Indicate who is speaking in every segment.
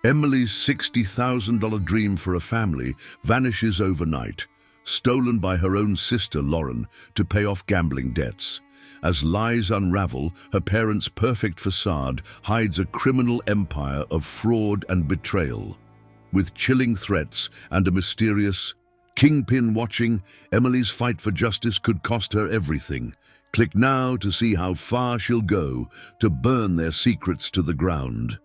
Speaker 1: Emily's $60,000 dream for a family vanishes overnight, stolen by her own sister Lauren to pay off gambling debts. As lies unravel, her parents' perfect facade hides a criminal empire of fraud and betrayal. With chilling threats and a mysterious kingpin watching, Emily's fight for justice could cost her everything. Click now to see how far she'll go to burn their secrets to the ground.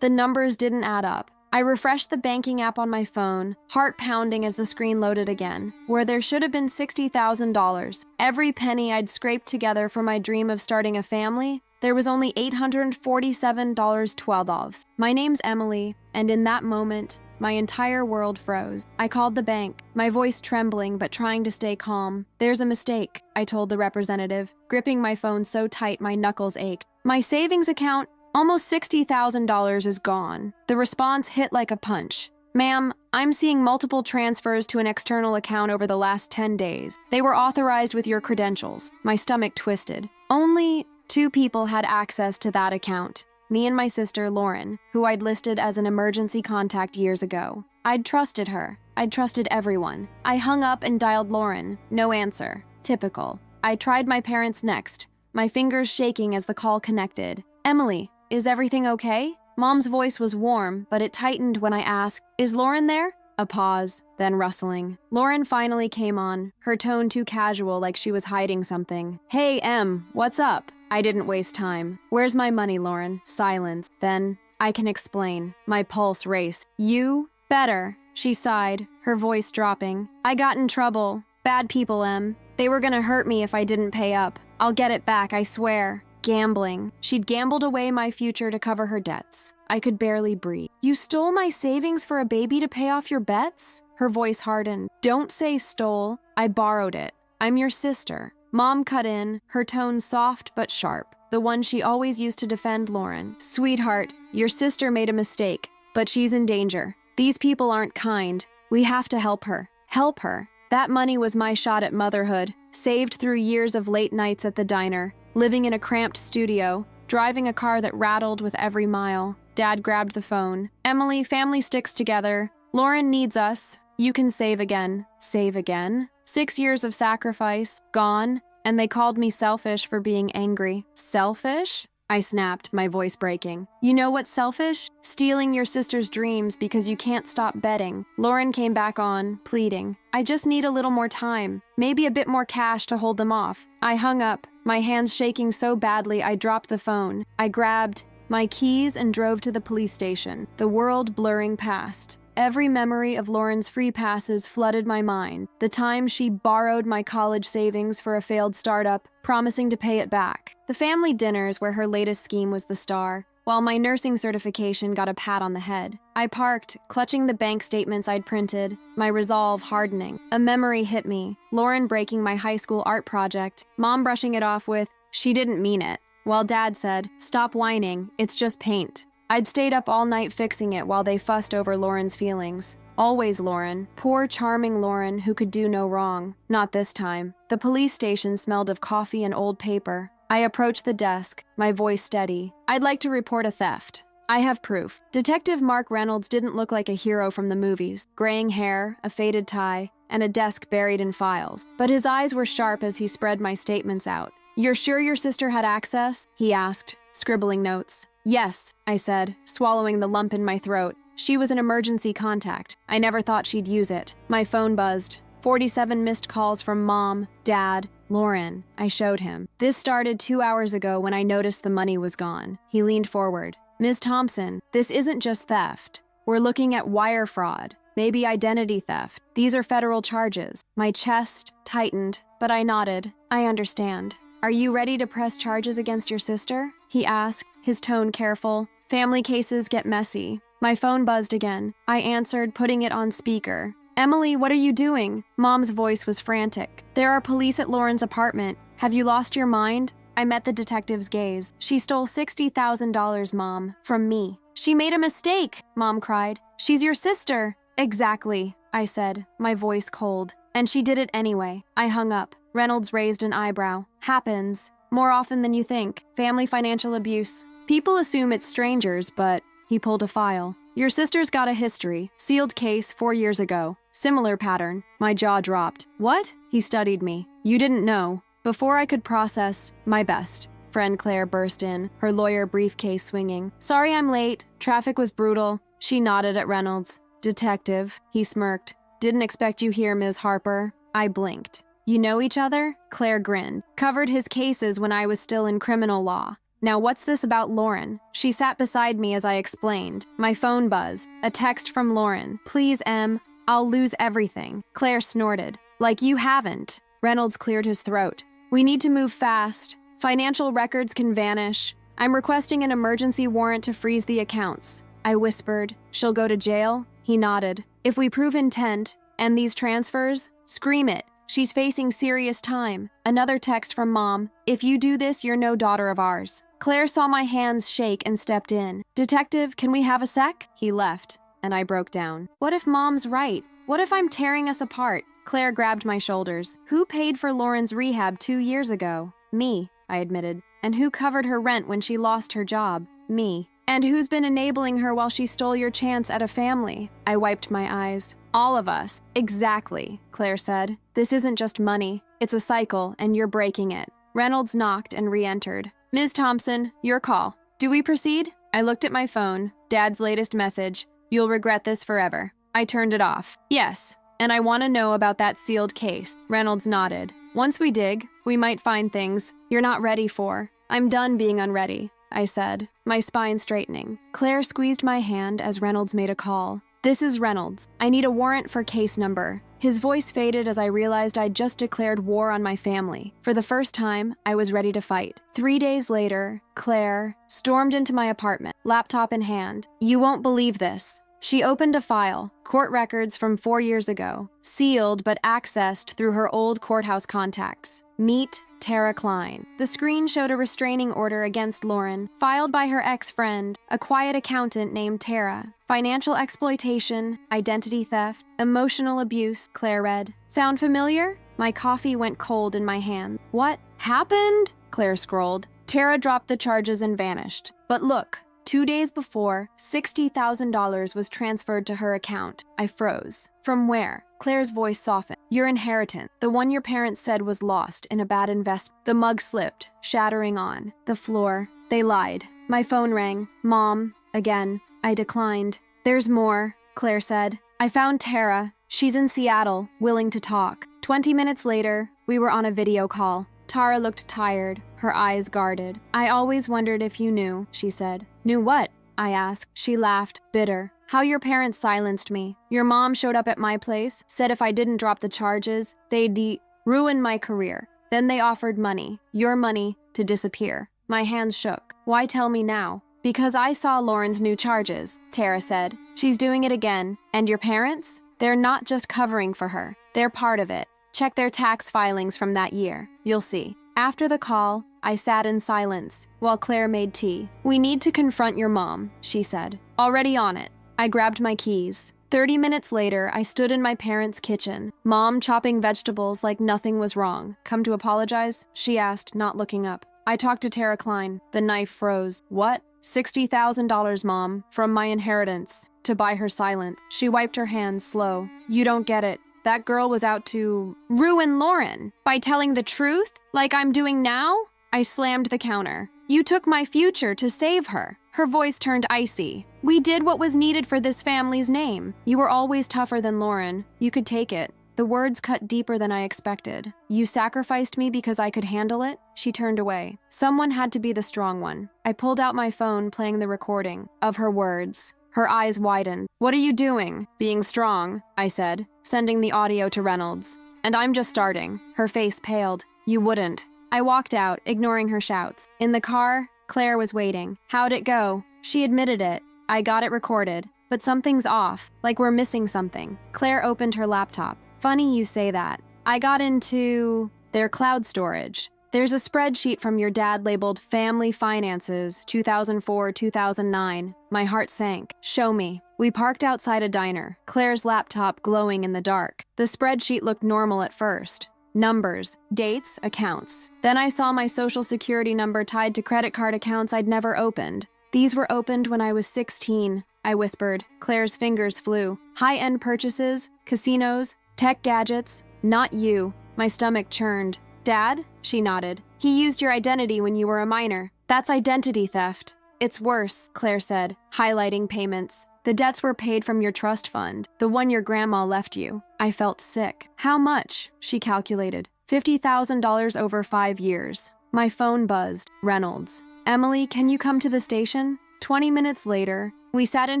Speaker 2: The numbers didn't add up. I refreshed the banking app on my phone, heart pounding as the screen loaded again. Where there should have been $60,000, every penny I'd scraped together for my dream of starting a family, there was only $847.12. My name's Emily, and in that moment, my entire world froze. I called the bank, my voice trembling but trying to stay calm. "There's a mistake," I told the representative, gripping my phone so tight my knuckles ached. "My savings account, almost $60,000 is gone." The response hit like a punch. "Ma'am, I'm seeing multiple transfers to an external account over the last 10 days. They were authorized with your credentials." My stomach twisted. Only 2 people had access to that account. Me and my sister, Lauren, who I'd listed as an emergency contact years ago. I'd trusted her. I'd trusted everyone. I hung up and dialed Lauren. No answer. Typical. I tried my parents next, my fingers shaking as the call connected. "Emily, is everything okay?" Mom's voice was warm, but it tightened when I asked, "Is Lauren there?" A pause, then rustling. Lauren finally came on, her tone too casual, like she was hiding something. "Hey, Em, what's up?" I didn't waste time. "Where's my money, Lauren?" Silence. Then, "I can explain." My pulse raced. "You? Better." She sighed, her voice dropping. "I got in trouble. Bad people, Em. They were gonna hurt me if I didn't pay up. I'll get it back, I swear." Gambling. She'd gambled away my future to cover her debts. I could barely breathe. "You stole my savings for a baby to pay off your bets?" Her voice hardened. "Don't say stole. I borrowed it. I'm your sister." Mom cut in, her tone soft but sharp, the one she always used to defend Lauren. "Sweetheart, your sister made a mistake, but she's in danger. These people aren't kind. We have to help her. Help her." That money was my shot at motherhood, saved through years of late nights at the diner, living in a cramped studio, driving a car that rattled with every mile. Dad grabbed the phone. "Emily, family sticks together. Lauren needs us. You can save again." Save again? 6 years of sacrifice, gone, and they called me selfish for being angry. Selfish? I snapped, my voice breaking. "You know what's selfish? Stealing your sister's dreams because you can't stop betting." Lauren came back on, pleading. "I just need a little more time, maybe a bit more cash to hold them off." I hung up, my hands shaking so badly I dropped the phone. I grabbed my keys and drove to the police station, the world blurring past. Every memory of Lauren's free passes flooded my mind. The time she borrowed my college savings for a failed startup, promising to pay it back. The family dinners where her latest scheme was the star, while my nursing certification got a pat on the head. I parked, clutching the bank statements I'd printed, my resolve hardening. A memory hit me. Lauren breaking my high school art project, Mom brushing it off with, "She didn't mean it," while Dad said, "Stop whining, it's just paint." I'd stayed up all night fixing it while they fussed over Lauren's feelings. Always Lauren. Poor, charming Lauren who could do no wrong. Not this time. The police station smelled of coffee and old paper. I approached the desk, my voice steady. "I'd like to report a theft. I have proof." Detective Mark Reynolds didn't look like a hero from the movies. Graying hair, a faded tie, and a desk buried in files. But his eyes were sharp as he spread my statements out. "You're sure your sister had access?" he asked, scribbling notes. "Yes," I said, swallowing the lump in my throat. "She was an emergency contact. I never thought she'd use it." My phone buzzed. 47 missed calls from Mom, Dad, Lauren. I showed him. "This started 2 hours ago when I noticed the money was gone." He leaned forward. "Ms. Thompson, this isn't just theft. We're looking at wire fraud, maybe identity theft. These are federal charges." My chest tightened, but I nodded. "I understand. Are you ready to press charges against your sister?" he asked, his tone careful. "Family cases get messy." My phone buzzed again. I answered, putting it on speaker. "Emily, what are you doing?" Mom's voice was frantic. "There are police at Lauren's apartment. Have you lost your mind?" I met the detective's gaze. "She stole $60,000, Mom, from me." "She made a mistake," Mom cried. "She's your sister." "Exactly," I said, my voice cold. "And she did it anyway." I hung up. Reynolds raised an eyebrow. "Happens. More often than you think. Family financial abuse. People assume it's strangers, but..." He pulled a file. Your sister's got a history. Sealed case 4 years ago. Similar pattern. My jaw dropped. What? He studied me. You didn't know. Before I could process, my best. Friend Claire burst in, her lawyer briefcase swinging. Sorry I'm late. Traffic was brutal. She nodded at Reynolds. Detective. He smirked. Didn't expect you here, Ms. Harper. I blinked. You know each other? Claire grinned. Covered his cases when I was still in criminal law. Now what's this about Lauren? She sat beside me as I explained. My phone buzzed. A text from Lauren. Please, Em. I'll lose everything. Claire snorted. Like you haven't. Reynolds cleared his throat. We need to move fast. Financial records can vanish. I'm requesting an emergency warrant to freeze the accounts. I whispered. She'll go to jail? He nodded. If we prove intent, and these transfers, scream it. She's facing serious time. Another text from Mom. If you do this, you're no daughter of ours. Claire saw my hands shake and stepped in. Detective, can we have a sec? He left, and I broke down. What if Mom's right? What if I'm tearing us apart? Claire grabbed my shoulders. Who paid for Lauren's rehab 2 years ago? Me, I admitted. And who covered her rent when she lost her job? Me. And who's been enabling her while she stole your chance at a family? I wiped my eyes. All of us. Exactly, Claire said. This isn't just money. It's a cycle, and you're breaking it. Reynolds knocked and re-entered. Ms. Thompson, your call. Do we proceed? I looked at my phone. Dad's latest message. You'll regret this forever. I turned it off. Yes, and I want to know about that sealed case. Reynolds nodded. Once we dig, we might find things you're not ready for. I'm done being unready, I said, my spine straightening. Claire squeezed my hand as Reynolds made a call. This is Reynolds. I need a warrant for case number. His voice faded as I realized I'd just declared war on my family. For the first time, I was ready to fight. 3 days later, Claire stormed into my apartment, laptop in hand. You won't believe this. She opened a file, court records from 4 years ago, sealed but accessed through her old courthouse contacts. Meet Tara Klein. The screen showed a restraining order against Lauren, filed by her ex-friend, a quiet accountant named Tara. Financial exploitation, identity theft, emotional abuse, Claire read. Sound familiar? My coffee went cold in my hand. What happened? Claire scrolled. Tara dropped the charges and vanished. But look, 2 days before, $60,000 was transferred to her account. I froze. From where? Claire's voice softened. Your inheritance, the one your parents said was lost in a bad investment. The mug slipped, shattering on the floor. They lied. My phone rang. Mom, again. I declined. There's more, Claire said. I found Tara. She's in Seattle, willing to talk. 20 minutes later, we were on a video call. Tara looked tired, her eyes guarded. I always wondered if you knew, she said. Knew what? I asked. She laughed, bitter. How your parents silenced me. Your mom showed up at my place, said if I didn't drop the charges, they'd ruin my career. Then they offered money, your money, to disappear. My hands shook. Why tell me now? Because I saw Lauren's new charges, Tara said. She's doing it again. And your parents? They're not just covering for her. They're part of it. Check their tax filings from that year. You'll see. After the call, I sat in silence while Claire made tea. We need to confront your mom, she said. Already on it. I grabbed my keys. 30 minutes later, I stood in my parents' kitchen, Mom chopping vegetables like nothing was wrong. Come to apologize? She asked, not looking up. I talked to Tara Klein. The knife froze. What? $60,000, Mom, from my inheritance, to buy her silence. She wiped her hands slow. You don't get it. That girl was out to ruin Lauren by telling the truth, like I'm doing now? I slammed the counter. You took my future to save her. Her voice turned icy. We did what was needed for this family's name. You were always tougher than Lauren. You could take it. The words cut deeper than I expected. You sacrificed me because I could handle it? She turned away. Someone had to be the strong one. I pulled out my phone, playing the recording of her words. Her eyes widened. What are you doing? Being strong, I said, sending the audio to Reynolds. And I'm just starting. Her face paled. You wouldn't. I walked out, ignoring her shouts. In the car, Claire was waiting. How'd it go? She admitted it. I got it recorded. But something's off, like we're missing something. Claire opened her laptop. Funny you say that. I got into their cloud storage. There's a spreadsheet from your dad labeled Family Finances, 2004-2009. My heart sank. Show me. We parked outside a diner, Claire's laptop glowing in the dark. The spreadsheet looked normal at first. Numbers, dates, accounts. Then I saw my social security number tied to credit card accounts I'd never opened. These were opened when I was 16. I whispered. Claire's fingers flew. High-end purchases, casinos, tech gadgets. Not you. My stomach churned. Dad? She nodded. He used your identity when you were a minor. That's identity theft. It's worse, Claire said, highlighting payments. The debts were paid from your trust fund, the one your grandma left you. I felt sick. How much? She calculated. $50,000 over 5 years. My phone buzzed. Reynolds. Emily, can you come to the station? 20 minutes later, we sat in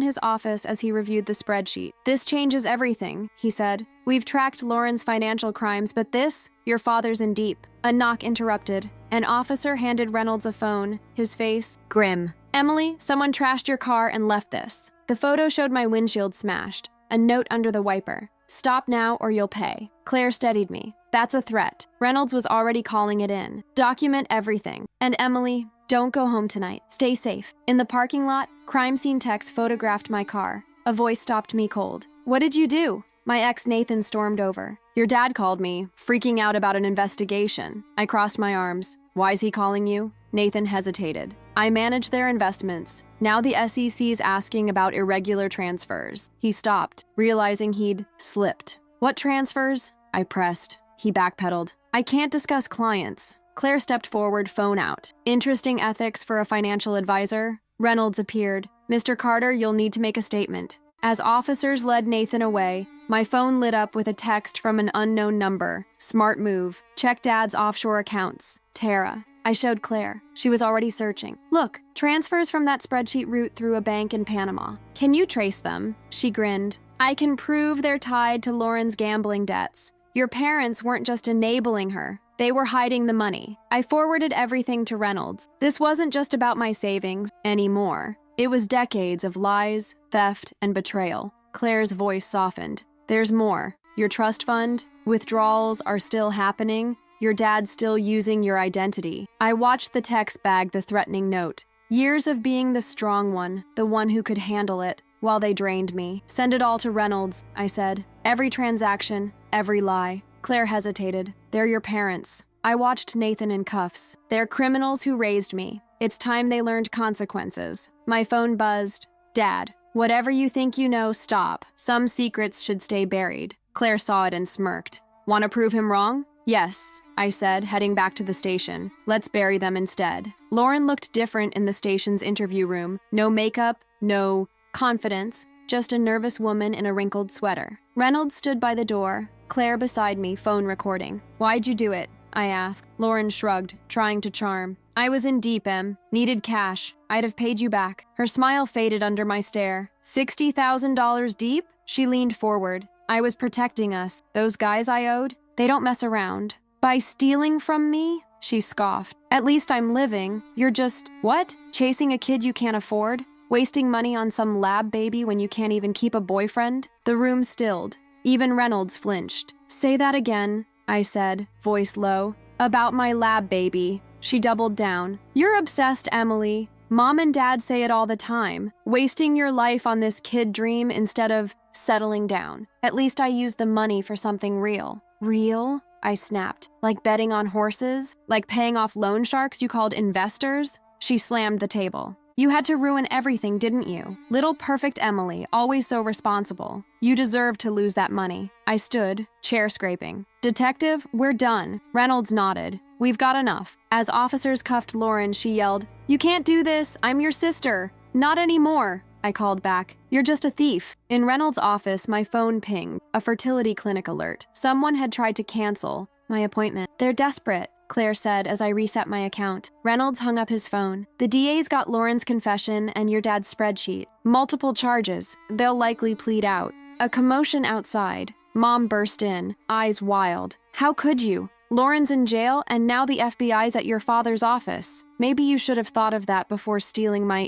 Speaker 2: his office as he reviewed the spreadsheet. This changes everything, he said. We've tracked Lauren's financial crimes, but this, your father's in deep. A knock interrupted. An officer handed Reynolds a phone, his face grim. Emily, someone trashed your car and left this. The photo showed my windshield smashed, a note under the wiper. Stop now or you'll pay. Claire steadied me. That's a threat. Reynolds was already calling it in. Document everything. And Emily, don't go home tonight. Stay safe. In the parking lot, crime scene techs photographed my car. A voice stopped me cold. What did you do? My ex Nathan stormed over. Your dad called me, freaking out about an investigation. I crossed my arms. Why's he calling you? Nathan hesitated. I manage their investments. Now the SEC's asking about irregular transfers. He stopped, realizing he'd slipped. What transfers? I pressed. He backpedaled. I can't discuss clients. Claire stepped forward, phone out. Interesting ethics for a financial advisor. Reynolds appeared. Mr. Carter, you'll need to make a statement. As officers led Nathan away, my phone lit up with a text from an unknown number. Smart move. Check Dad's offshore accounts. Tara. I showed Claire. She was already searching. Look, transfers from that spreadsheet route through a bank in Panama. Can you trace them? She grinned. I can prove they're tied to Lauren's gambling debts. Your parents weren't just enabling her. They were hiding the money. I forwarded everything to Reynolds. This wasn't just about my savings anymore. It was decades of lies, theft, and betrayal. Claire's voice softened. There's more. Your trust fund, withdrawals are still happening. Your dad's still using your identity. I watched the text bag the threatening note. Years of being the strong one, the one who could handle it, while they drained me. Send it all to Reynolds, I said. Every transaction, every lie. Claire hesitated. They're your parents. I watched Nathan in cuffs. They're criminals who raised me. It's time they learned consequences. My phone buzzed. Dad, whatever you think you know, stop. Some secrets should stay buried. Claire saw it and smirked. Want to prove him wrong? Yes, I said, heading back to the station. Let's bury them instead. Lauren looked different in the station's interview room. No makeup, no confidence, just a nervous woman in a wrinkled sweater. Reynolds stood by the door, Claire beside me, phone recording. Why'd you do it? I asked. Lauren shrugged, trying to charm. I was in deep, Em. Needed cash. I'd have paid you back. Her smile faded under my stare. $60,000 deep? She leaned forward. I was protecting us. Those guys I owed? They don't mess around. By stealing from me? She scoffed. At least I'm living. You're just, what? Chasing a kid you can't afford? Wasting money on some lab baby when you can't even keep a boyfriend? The room stilled. Even Reynolds flinched. Say that again, I said, voice low. About my lab baby. She doubled down. You're obsessed, Emily. Mom and Dad say it all the time. Wasting your life on this kid dream instead of settling down. At least I used the money for something real. Real? I snapped. Like betting on horses? Like paying off loan sharks you called investors? She slammed the table. You had to ruin everything, didn't you? Little perfect Emily, always so responsible. You deserved to lose that money. I stood, chair scraping. Detective, we're done. Reynolds nodded. We've got enough. As officers cuffed Lauren, she yelled, You can't do this. I'm your sister. Not anymore. I called back. You're just a thief. In Reynolds' office, my phone pinged. A fertility clinic alert. Someone had tried to cancel my appointment. They're desperate, Claire said as I reset my account. Reynolds hung up his phone. The DA's got Lauren's confession and your dad's spreadsheet. Multiple charges. They'll likely plead out. A commotion outside. Mom burst in, eyes wild. How could you? Lauren's in jail, and now the FBI's at your father's office. Maybe you should have thought of that before stealing my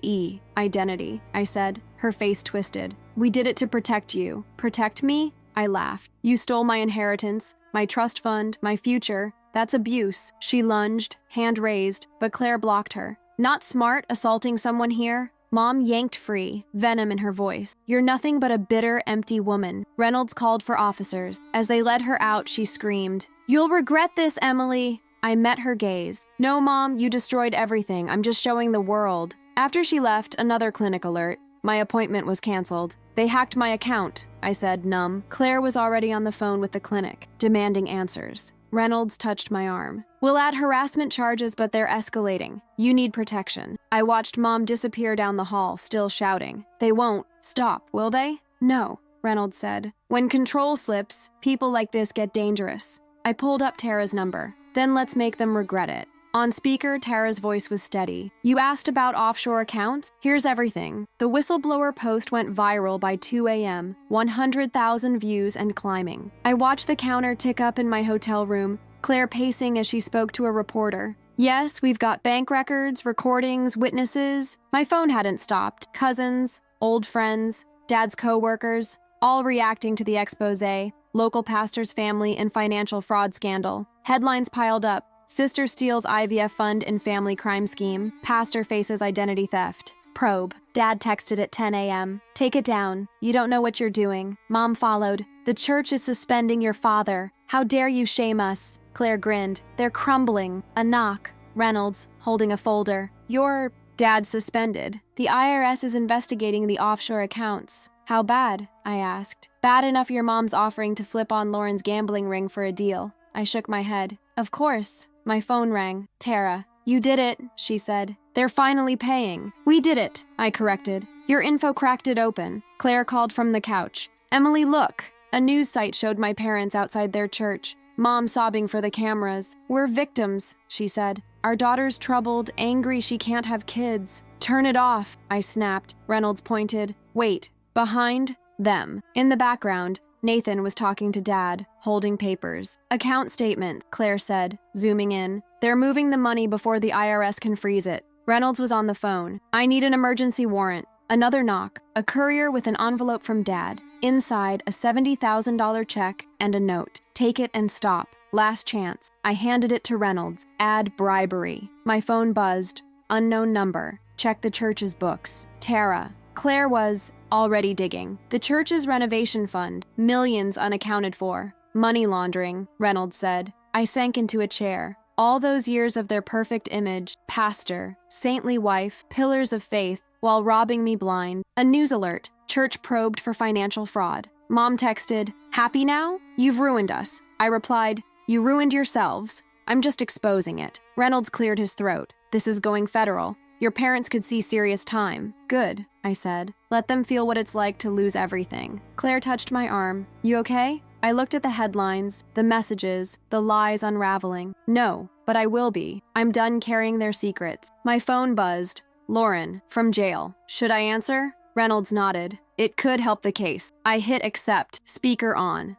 Speaker 2: identity, I said. Her face twisted. We did it to protect you. Protect me? I laughed. You stole my inheritance, my trust fund, my future. That's abuse. She lunged, hand raised, but Claire blocked her. Not smart assaulting someone here. Mom yanked free, venom in her voice. You're nothing but a bitter, empty woman. Reynolds called for officers. As they led her out, she screamed, You'll regret this, Emily. I met her gaze. No, Mom, you destroyed everything. I'm just showing the world. After she left, another clinic alert. My appointment was canceled. They hacked my account, I said, numb. Claire was already on the phone with the clinic, demanding answers. Reynolds touched my arm. We'll add harassment charges, but they're escalating. You need protection. I watched Mom disappear down the hall, still shouting. They won't stop, will they? No, Reynolds said. When control slips, people like this get dangerous. I pulled up Tara's number. Then let's make them regret it. On speaker, Tara's voice was steady. You asked about offshore accounts? Here's everything. The whistleblower post went viral by 2 a.m., 100,000 views and climbing. I watched the counter tick up in my hotel room, Claire pacing as she spoke to a reporter. Yes, we've got bank records, recordings, witnesses. My phone hadn't stopped. Cousins, old friends, Dad's co-workers, all reacting to the expose, local pastor's family and financial fraud scandal. Headlines piled up. Sister steals IVF fund in family crime scheme. Pastor faces identity theft. Probe. Dad texted at 10 a.m. Take it down. You don't know what you're doing. Mom followed. The church is suspending your father. How dare you shame us? Claire grinned. They're crumbling. A knock. Reynolds, holding a folder. Your dad suspended. The IRS is investigating the offshore accounts. How bad? I asked. Bad enough your mom's offering to flip on Lauren's gambling ring for a deal. I shook my head. Of course. My phone rang. Tara. You did it, she said. They're finally paying. We did it, I corrected. Your info cracked it open. Claire called from the couch. Emily, look. A news site showed my parents outside their church. Mom sobbing for the cameras. We're victims, she said. Our daughter's troubled, angry she can't have kids. Turn it off, I snapped. Reynolds pointed. Wait. Behind them. In the background, Nathan was talking to Dad, holding papers. Account statement, Claire said, zooming in. They're moving the money before the IRS can freeze it. Reynolds was on the phone. I need an emergency warrant. Another knock. A courier with an envelope from Dad. Inside, a $70,000 check and a note. Take it and stop. Last chance. I handed it to Reynolds. Add bribery. My phone buzzed. Unknown number. Check the church's books. Tara. Claire was already digging. The church's renovation fund, millions unaccounted for. Money laundering, Reynolds said. I sank into a chair. All those years of their perfect image, pastor, saintly wife, pillars of faith, while robbing me blind. A news alert, church probed for financial fraud. Mom texted, happy now? You've ruined us. I replied, you ruined yourselves. I'm just exposing it. Reynolds cleared his throat. This is going federal. Your parents could see serious time. Good, I said. Let them feel what it's like to lose everything. Claire touched my arm. You okay? I looked at the headlines, the messages, the lies unraveling. No, but I will be. I'm done carrying their secrets. My phone buzzed. Lauren, from jail. Should I answer? Reynolds nodded. It could help the case. I hit accept. Speaker on.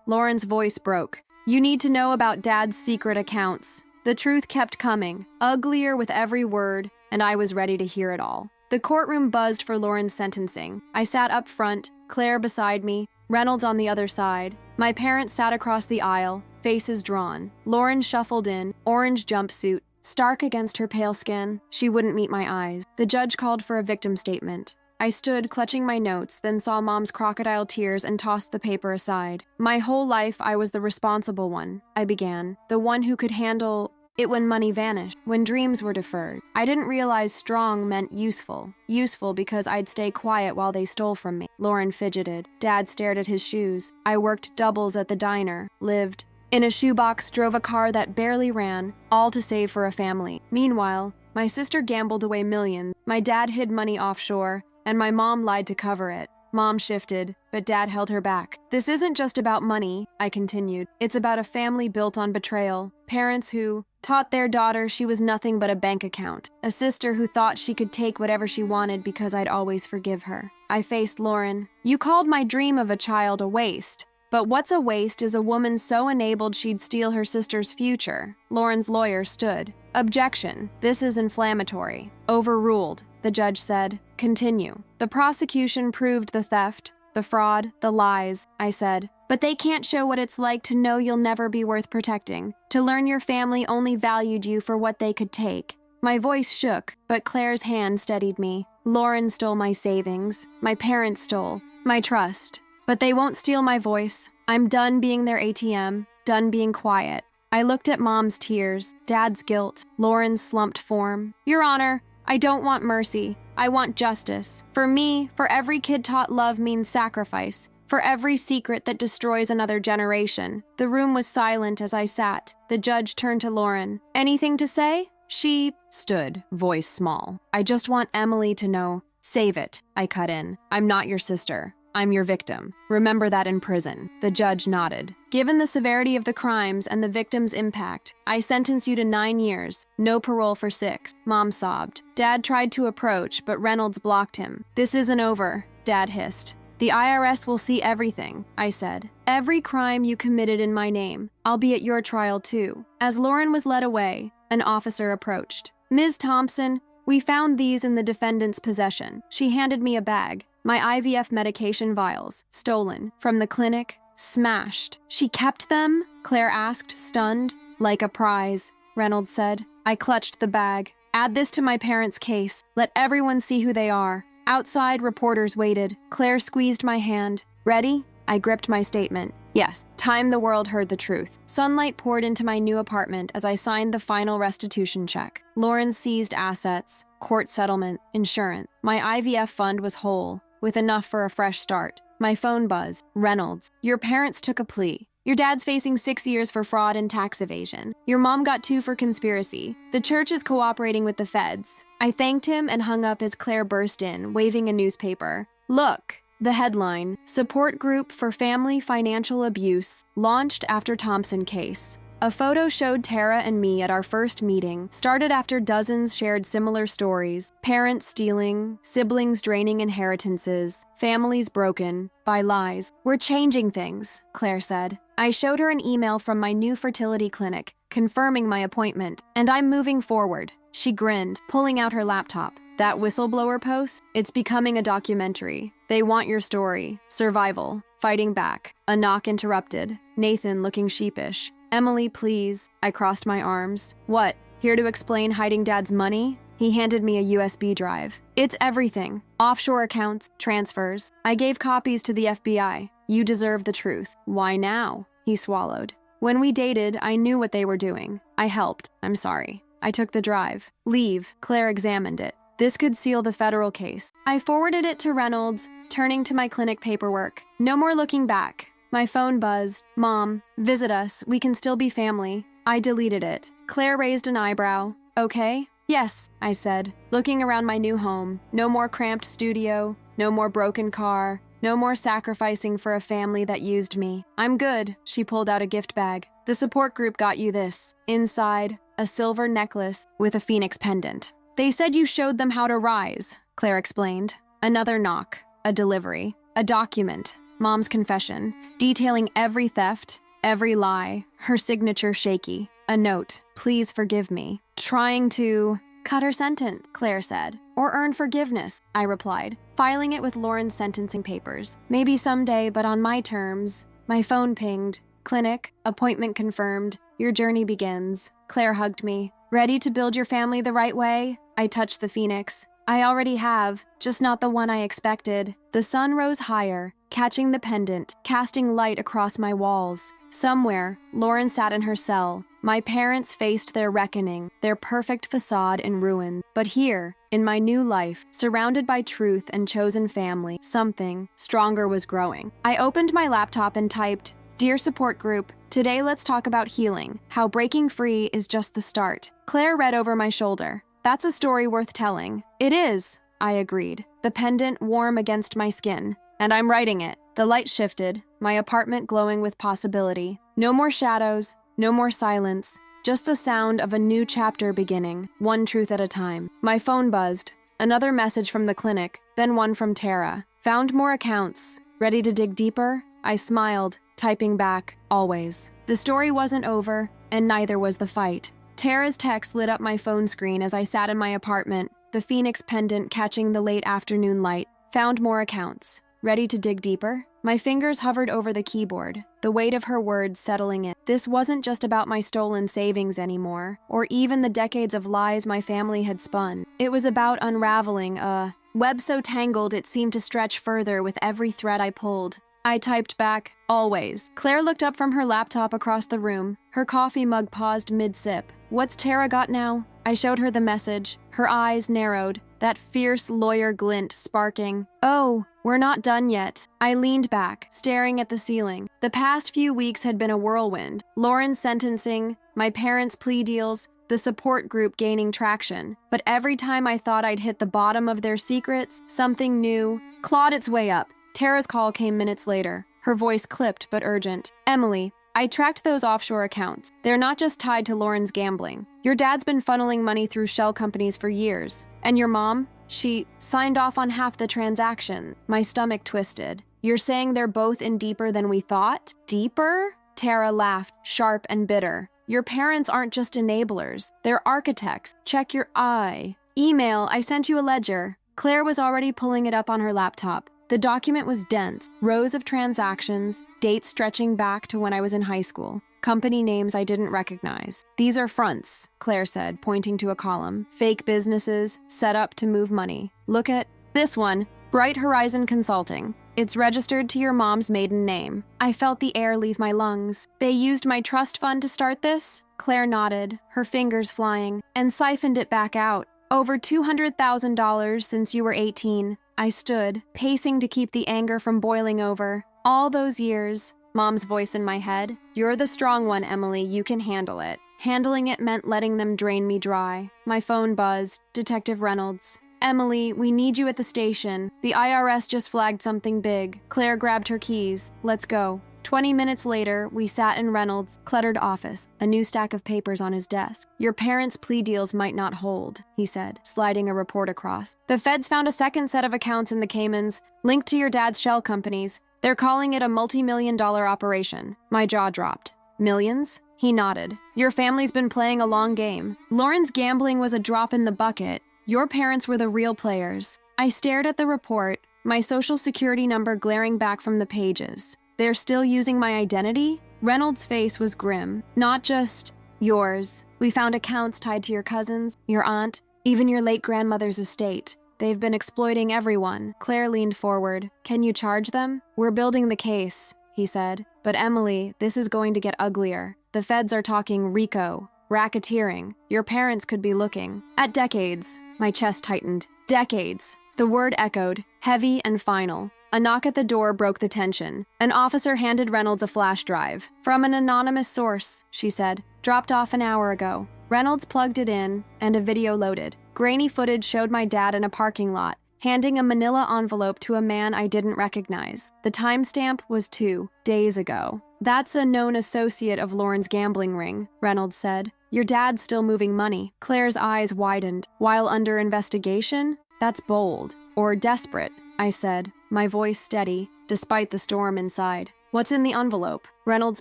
Speaker 2: Lauren's voice broke. You need to know about Dad's secret accounts. The truth kept coming, uglier with every word, and I was ready to hear it all. The courtroom buzzed for Lauren's sentencing. I sat up front, Claire beside me, Reynolds on the other side. My parents sat across the aisle, faces drawn. Lauren shuffled in, orange jumpsuit, stark against her pale skin. She wouldn't meet my eyes. The judge called for a victim statement. I stood, clutching my notes, then saw Mom's crocodile tears and tossed the paper aside. My whole life, I was the responsible one, I began. The one who could handle it when money vanished, when dreams were deferred. I didn't realize strong meant useful. Useful because I'd stay quiet while they stole from me. Lauren fidgeted. Dad stared at his shoes. I worked doubles at the diner, lived in a shoebox, drove a car that barely ran, all to save for a family. Meanwhile, my sister gambled away millions. My dad hid money offshore, and my mom lied to cover it. Mom shifted, but Dad held her back. This isn't just about money, I continued. It's about a family built on betrayal. Parents who taught their daughter she was nothing but a bank account. A sister who thought she could take whatever she wanted because I'd always forgive her. I faced Lauren. You called my dream of a child a waste. But what's a waste is a woman so enabled she'd steal her sister's future. Lauren's lawyer stood. Objection. This is inflammatory. Overruled, the judge said. Continue. The prosecution proved the theft, the fraud, the lies, I said. But they can't show what it's like to know you'll never be worth protecting, to learn your family only valued you for what they could take. My voice shook, but Claire's hand steadied me. Lauren stole my savings. My parents stole my trust. But they won't steal my voice. I'm done being their ATM, done being quiet. I looked at Mom's tears, Dad's guilt, Lauren's slumped form. Your Honor, I don't want mercy. I want justice. For me, for every kid taught love means sacrifice. For every secret that destroys another generation. The room was silent as I sat. The judge turned to Lauren. Anything to say? She stood, voice small. I just want Emily to know. Save it, I cut in. I'm not your sister. I'm your victim. Remember that in prison. The judge nodded. Given the severity of the crimes and the victim's impact, I sentence you to 9 years. No parole for 6. Mom sobbed. Dad tried to approach, but Reynolds blocked him. This isn't over, Dad hissed. The IRS will see everything, I said. Every crime you committed in my name. I'll be at your trial too. As Lauren was led away, an officer approached. Ms. Thompson, we found these in the defendant's possession. She handed me a bag. My IVF medication vials, stolen. From the clinic, smashed. She kept them? Claire asked, stunned. Like a prize, Reynolds said. I clutched the bag. Add this to my parents' case. Let everyone see who they are. Outside, reporters waited. Claire squeezed my hand. Ready? I gripped my statement. Yes, time the world heard the truth. Sunlight poured into my new apartment as I signed the final restitution check. Lauren seized assets, court settlement, insurance. My IVF fund was whole, with enough for a fresh start. My phone buzzed. Reynolds, your parents took a plea. Your dad's facing 6 years for fraud and tax evasion. Your mom got 2 for conspiracy. The church is cooperating with the feds. I thanked him and hung up as Claire burst in, waving a newspaper. Look, the headline, Support Group for Family Financial Abuse, launched after Thompson case. A photo showed Tara and me at our first meeting, started after dozens shared similar stories, parents stealing, siblings draining inheritances, families broken by lies. We're changing things, Claire said. I showed her an email from my new fertility clinic, confirming my appointment, and I'm moving forward. She grinned, pulling out her laptop. That whistleblower post? It's becoming a documentary. They want your story. Survival. Fighting back. A knock interrupted. Nathan looking sheepish. Emily, please. I crossed my arms. What? Here to explain hiding Dad's money? He handed me a USB drive. It's everything. Offshore accounts, transfers. I gave copies to the FBI. You deserve the truth. Why now? He swallowed. When we dated, I knew what they were doing. I helped. I'm sorry. I took the drive. Leave. Claire examined it. This could seal the federal case. I forwarded it to Reynolds, turning to my clinic paperwork. No more looking back. My phone buzzed. Mom, visit us. We can still be family. I deleted it. Claire raised an eyebrow. Okay? Yes, I said, looking around my new home. No more cramped studio. No more broken car. No more sacrificing for a family that used me. I'm good. She pulled out a gift bag. The support group got you this. Inside, a silver necklace with a phoenix pendant. They said you showed them how to rise, Claire explained. Another knock, a delivery, a document, Mom's confession, detailing every theft, every lie, her signature shaky. A note, please forgive me. Trying to cut her sentence, Claire said. Or earn forgiveness, I replied, filing it with Lauren's sentencing papers. Maybe someday, but on my terms. My phone pinged. Clinic, appointment confirmed. Your journey begins. Claire hugged me. Ready to build your family the right way? I touched the phoenix. I already have, just not the one I expected. The sun rose higher, catching the pendant, casting light across my walls. Somewhere, Lauren sat in her cell. My parents faced their reckoning, their perfect facade in ruin. But here, in my new life, surrounded by truth and chosen family, something stronger was growing. I opened my laptop and typed, Dear support group, today let's talk about healing, how breaking free is just the start. Claire read over my shoulder. That's a story worth telling. It is, I agreed, the pendant warm against my skin. And I'm writing it. The light shifted, my apartment glowing with possibility. No more shadows, no more silence, just the sound of a new chapter beginning, one truth at a time. My phone buzzed. Another message from the clinic, then one from Tara. Found more accounts. Ready to dig deeper? I smiled, typing back, always. The story wasn't over, and neither was the fight. Tara's text lit up my phone screen as I sat in my apartment, the phoenix pendant catching the late afternoon light. Found more accounts. Ready to dig deeper? My fingers hovered over the keyboard, the weight of her words settling in. This wasn't just about my stolen savings anymore, or even the decades of lies my family had spun. It was about unraveling a web so tangled it seemed to stretch further with every thread I pulled. I typed back, always. Claire looked up from her laptop across the room. Her coffee mug paused mid-sip. What's Tara got now? I showed her the message, her eyes narrowed, that fierce lawyer glint sparking. "Oh, we're not done yet." I leaned back, staring at the ceiling. The past few weeks had been a whirlwind. Lauren's sentencing, my parents' plea deals, the support group gaining traction. But every time I thought I'd hit the bottom of their secrets, something new clawed its way up. Tara's call came minutes later, her voice clipped but urgent. "Emily, I tracked those offshore accounts. They're not just tied to Lauren's gambling. Your dad's been funneling money through shell companies for years. And your mom, she signed off on half the transaction." My stomach twisted. "You're saying they're both in deeper than we thought?" "Deeper?" Tara laughed, sharp and bitter. "Your parents aren't just enablers. They're architects. Check your eye." "Email, I sent you a ledger." Claire was already pulling it up on her laptop. The document was dense, rows of transactions, dates stretching back to when I was in high school, company names I didn't recognize. "These are fronts," Claire said, pointing to a column. "Fake businesses, set up to move money. Look at this one, Bright Horizon Consulting. It's registered to your mom's maiden name." I felt the air leave my lungs. "They used my trust fund to start this?" Claire nodded, her fingers flying, "and siphoned it back out. Over $200,000 since you were 18. I stood, pacing to keep the anger from boiling over. "All those years," Mom's voice in my head. "You're the strong one, Emily. You can handle it." Handling it meant letting them drain me dry. My phone buzzed. Detective Reynolds. "Emily, we need you at the station. The IRS just flagged something big." Claire grabbed her keys. "Let's go." 20 minutes later, we sat in Reynolds' cluttered office, a new stack of papers on his desk. "Your parents' plea deals might not hold," he said, sliding a report across. "The feds found a second set of accounts in the Caymans, linked to your dad's shell companies. They're calling it a multi-million-dollar operation." My jaw dropped. "Millions?" He nodded. "Your family's been playing a long game. Lauren's gambling was a drop in the bucket. Your parents were the real players." I stared at the report, my social security number glaring back from the pages. "They're still using my identity?" Reynolds' face was grim. "Not just yours. We found accounts tied to your cousins, your aunt, even your late grandmother's estate. They've been exploiting everyone." Claire leaned forward. "Can you charge them?" "We're building the case," he said. "But Emily, this is going to get uglier. The feds are talking RICO, racketeering. Your parents could be looking at decades." My chest tightened. "Decades." The word echoed, heavy and final. A knock at the door broke the tension. An officer handed Reynolds a flash drive. "From an anonymous source," she said. "Dropped off an hour ago." Reynolds plugged it in, and a video loaded. Grainy footage showed my dad in a parking lot, handing a manila envelope to a man I didn't recognize. The timestamp was 2 days ago. "That's a known associate of Lauren's gambling ring," Reynolds said. "Your dad's still moving money." Claire's eyes widened. "While under investigation? That's bold. Or desperate," I said, my voice steady, despite the storm inside. "What's in the envelope?" Reynolds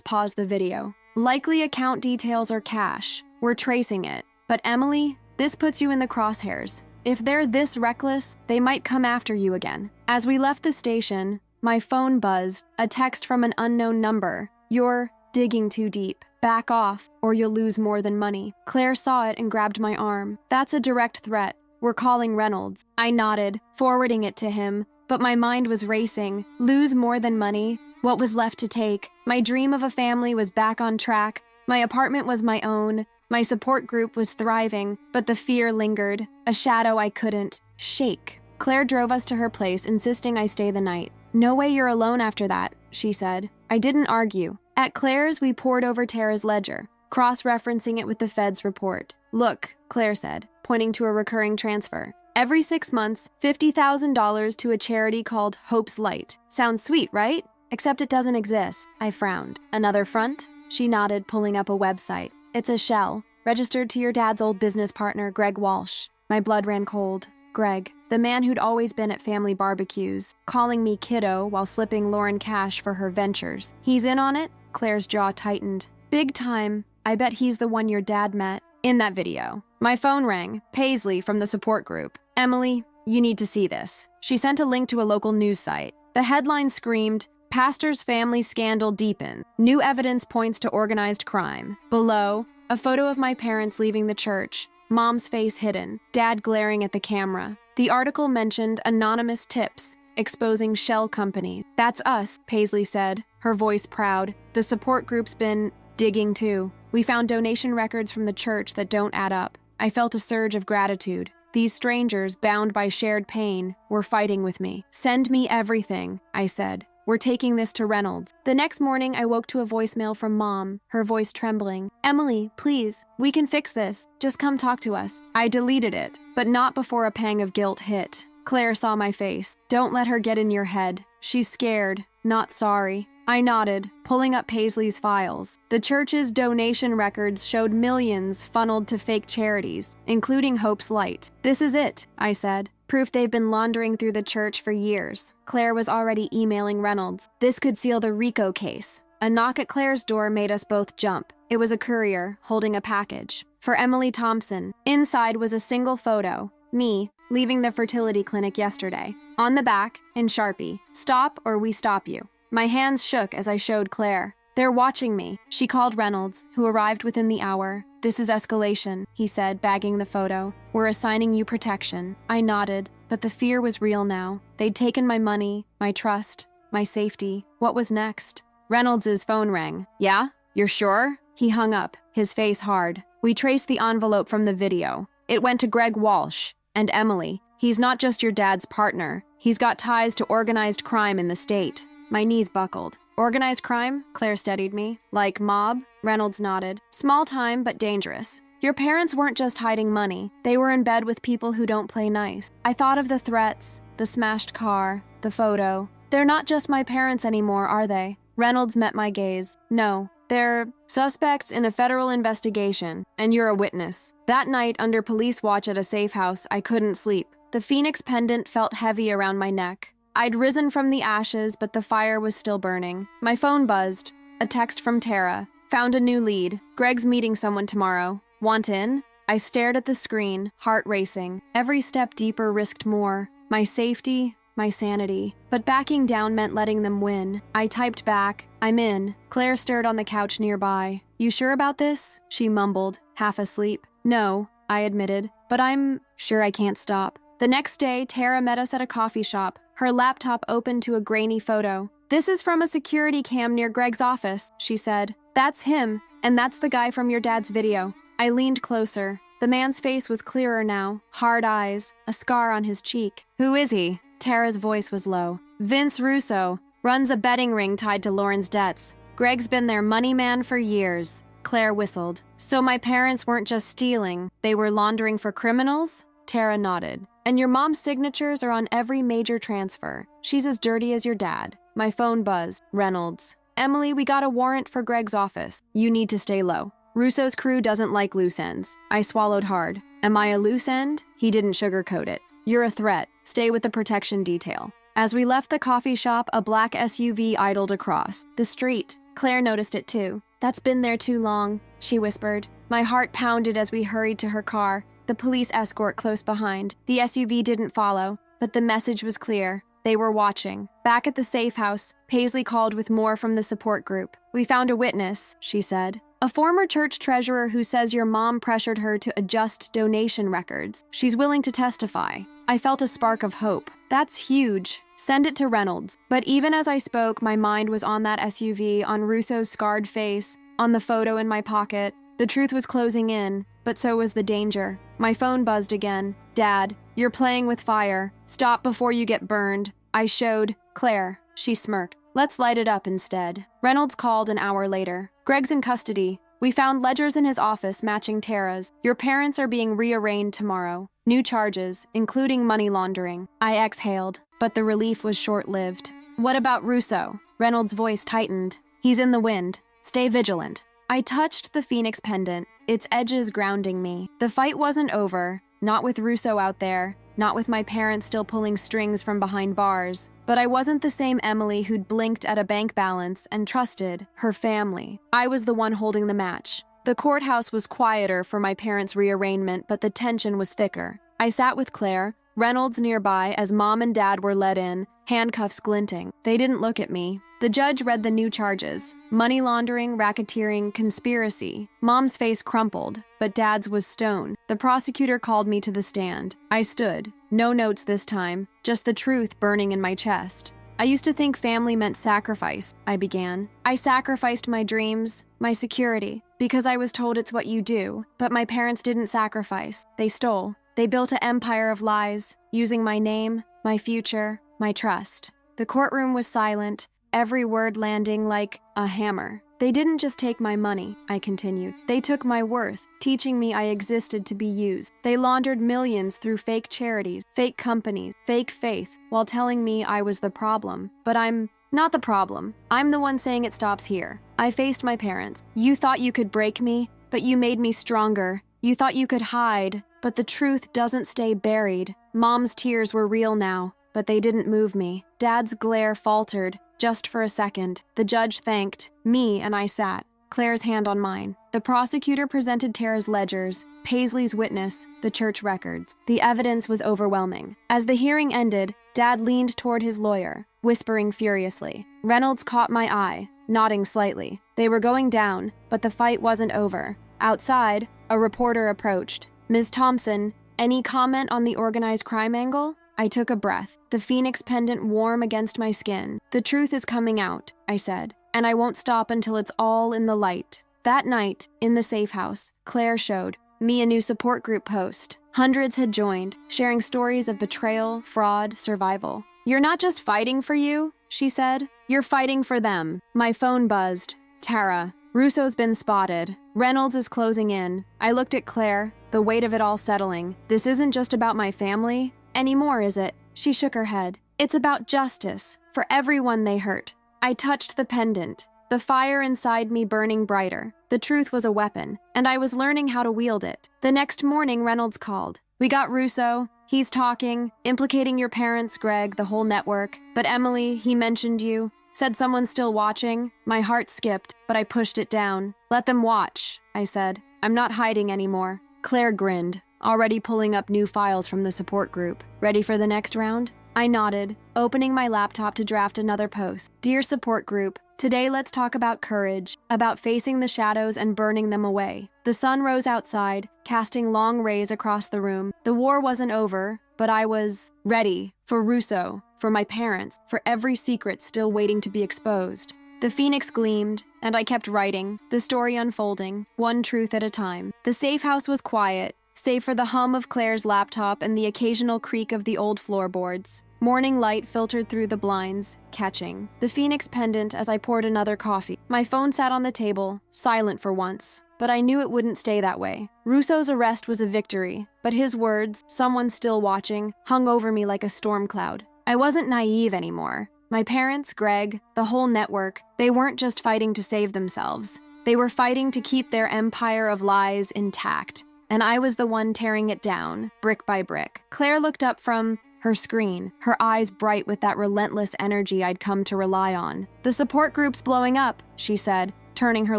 Speaker 2: paused the video. "Likely account details or cash. We're tracing it. But Emily, this puts you in the crosshairs. If they're this reckless, they might come after you again." As we left the station, my phone buzzed, a text from an unknown number. "You're digging too deep. Back off, or you'll lose more than money." Claire saw it and grabbed my arm. "That's a direct threat. We're calling Reynolds." I nodded, forwarding it to him, but my mind was racing. Lose more than money? What was left to take? My dream of a family was back on track. My apartment was my own. My support group was thriving, but the fear lingered, a shadow I couldn't shake. Claire drove us to her place, insisting I stay the night. "No way you're alone after that," she said. I didn't argue. At Claire's, we pored over Tara's ledger, cross-referencing it with the Fed's report. "Look," Claire said, pointing to a recurring transfer. "Every 6 months, $50,000 to a charity called Hope's Light. Sounds sweet, right? Except it doesn't exist." I frowned. "Another front?" She nodded, pulling up a website. "It's a shell, registered to your dad's old business partner, Greg Walsh." My blood ran cold. Greg, the man who'd always been at family barbecues, calling me kiddo while slipping Lauren cash for her ventures. "He's in on it?" Claire's jaw tightened. "Big time. I bet he's the one your dad met in that video." My phone rang. Paisley from the support group. "Emily, you need to see this." She sent a link to a local news site. The headline screamed, "Pastor's family scandal deepens. New evidence points to organized crime." Below, a photo of my parents leaving the church, Mom's face hidden, Dad glaring at the camera. The article mentioned anonymous tips, exposing shell companies. "That's us," Paisley said, her voice proud. "The support group's been digging too. We found donation records from the church that don't add up. I felt a surge of gratitude. These strangers, bound by shared pain, were fighting with me. "Send me everything," I said. "We're taking this to Reynolds." The next morning, I woke to a voicemail from Mom, her voice trembling. "Emily, please, we can fix this. Just come talk to us." I deleted it, but not before a pang of guilt hit. Claire saw my face. "Don't let her get in your head. She's scared, not sorry." I nodded, pulling up Paisley's files. The church's donation records showed millions funneled to fake charities, including Hope's Light. "This is it," I said. "Proof they've been laundering through the church for years." Claire was already emailing Reynolds. This could seal the RICO case. A knock at Claire's door made us both jump. It was a courier, holding a package. For Emily Thompson. Inside was a single photo. Me, leaving the fertility clinic yesterday. On the back, in Sharpie, "Stop or we stop you." My hands shook as I showed Claire. "They're watching me." She called Reynolds, who arrived within the hour. "This is escalation," he said, bagging the photo. "We're assigning you protection." I nodded, but the fear was real now. They'd taken my money, my trust, my safety. What was next? Reynolds' phone rang. "Yeah? You're sure?" He hung up, his face hard. "We traced the envelope from the video. It went to Greg Walsh. And Emily. He's not just your dad's partner. He's got ties to organized crime in the state." My knees buckled. "Organized crime?" Claire steadied me. "Like mob?" Reynolds nodded. "Small time, but dangerous. Your parents weren't just hiding money. They were in bed with people who don't play nice." I thought of the threats, the smashed car, the photo. "They're not just my parents anymore, are they?" Reynolds met my gaze. "No. They're suspects in a federal investigation, and you're a witness." That night, under police watch at a safe house, I couldn't sleep. The Phoenix pendant felt heavy around my neck. I'd risen from the ashes, but the fire was still burning. My phone buzzed. A text from Tara. "Found a new lead. Greg's meeting someone tomorrow. Want in?" I stared at the screen, heart racing. Every step deeper risked more. My safety, my sanity. But backing down meant letting them win. I typed back, "I'm in." Claire stirred on the couch nearby. "You sure about this?" she mumbled, half asleep. "No," I admitted, "but I'm sure I can't stop." The next day, Tara met us at a coffee shop, her laptop open to a grainy photo. "This is from a security cam near Greg's office," she said. "That's him, and that's the guy from your dad's video." I leaned closer. The man's face was clearer now, hard eyes, a scar on his cheek. "Who is he?" Tara's voice was low. "Vince Russo. Runs a betting ring tied to Lauren's debts. Greg's been their money man for years." Claire whistled. "So my parents weren't just stealing, they were laundering for criminals?" Tara nodded. "And your mom's signatures are on every major transfer. She's as dirty as your dad." My phone buzzed. Reynolds. "Emily, we got a warrant for Greg's office. You need to stay low. Russo's crew doesn't like loose ends." I swallowed hard. "Am I a loose end?" He didn't sugarcoat it. "You're a threat. Stay with the protection detail." As we left the coffee shop, a black SUV idled across the street. Claire noticed it too. "That's been there too long," she whispered. My heart pounded as we hurried to her car, the police escort close behind. The SUV didn't follow, but the message was clear. They were watching. Back at the safe house, Paisley called with more from the support group. "We found a witness," she said. "A former church treasurer who says your mom pressured her to adjust donation records. She's willing to testify." I felt a spark of hope. "That's huge. Send it to Reynolds." But even as I spoke, my mind was on that SUV, on Russo's scarred face, on the photo in my pocket. The truth was closing in, but so was the danger. My phone buzzed again. "Dad, you're playing with fire. Stop before you get burned." I showed Claire. She smirked. "Let's light it up instead." Reynolds called an hour later. "Greg's in custody. We found ledgers in his office matching Tara's. Your parents are being rearraigned tomorrow. New charges, including money laundering." I exhaled, but the relief was short-lived. "What about Russo?" Reynolds' voice tightened. "He's in the wind. Stay vigilant." I touched the Phoenix pendant, its edges grounding me. The fight wasn't over, not with Russo out there, not with my parents still pulling strings from behind bars. But I wasn't the same Emily who'd blinked at a bank balance and trusted her family. I was the one holding the match. The courthouse was quieter for my parents' rearrangement, but the tension was thicker. I sat with Claire, Reynolds nearby as Mom and Dad were let in, handcuffs glinting. They didn't look at me. The judge read the new charges: money laundering, racketeering, conspiracy. Mom's face crumpled, but Dad's was stone. The prosecutor called me to the stand. I stood. No notes this time, just the truth burning in my chest. I used to think family meant sacrifice, I began. I sacrificed my dreams, my security, because I was told it's what you do. But my parents didn't sacrifice. They stole. They built an empire of lies, using my name, my future, my trust. The courtroom was silent, every word landing like a hammer. They didn't just take my money, I continued. They took my worth, teaching me I existed to be used. They laundered millions through fake charities, fake companies, fake faith, while telling me I was the problem. But I'm not the problem. I'm the one saying it stops here. I faced my parents. You thought you could break me, but you made me stronger. You thought you could hide, but the truth doesn't stay buried. Mom's tears were real now, but they didn't move me. Dad's glare faltered. Just for a second, the judge thanked me and I sat, Claire's hand on mine. The prosecutor presented Tara's ledgers, Paisley's witness, the church records. The evidence was overwhelming. As the hearing ended, Dad leaned toward his lawyer, whispering furiously. Reynolds caught my eye, nodding slightly. They were going down, but the fight wasn't over. Outside, a reporter approached. Ms. Thompson, any comment on the organized crime angle? I took a breath, the phoenix pendant warm against my skin. The truth is coming out, I said, and I won't stop until it's all in the light. That night, in the safe house, Claire showed me a new support group post. Hundreds had joined, sharing stories of betrayal, fraud, survival. You're not just fighting for you, she said. You're fighting for them. My phone buzzed. Tara. Russo's been spotted. Reynolds is closing in. I looked at Claire, the weight of it all settling. This isn't just about my family anymore, is it? She shook her head. It's about justice, for everyone they hurt. I touched the pendant, the fire inside me burning brighter. The truth was a weapon, and I was learning how to wield it. The next morning, Reynolds called. We got Russo. He's talking, implicating your parents, Greg, the whole network. But Emily, he mentioned you. Said someone's still watching. My heart skipped, but I pushed it down. Let them watch, I said. I'm not hiding anymore. Claire grinned, already pulling up new files from the support group. Ready for the next round? I nodded, opening my laptop to draft another post. Dear support group, today let's talk about courage, about facing the shadows and burning them away. The sun rose outside, casting long rays across the room. The war wasn't over, but I was ready for Russo, for my parents, for every secret still waiting to be exposed. The phoenix gleamed, and I kept writing, the story unfolding, one truth at a time. The safe house was quiet, save for the hum of Claire's laptop and the occasional creak of the old floorboards. Morning light filtered through the blinds, catching the phoenix pendant as I poured another coffee. My phone sat on the table, silent for once, but I knew it wouldn't stay that way. Russo's arrest was a victory, but his words, someone still watching, hung over me like a storm cloud. I wasn't naive anymore. My parents, Greg, the whole network, they weren't just fighting to save themselves. They were fighting to keep their empire of lies intact, and I was the one tearing it down, brick by brick. Claire looked up from her screen, her eyes bright with that relentless energy I'd come to rely on. The support group's blowing up, she said, turning her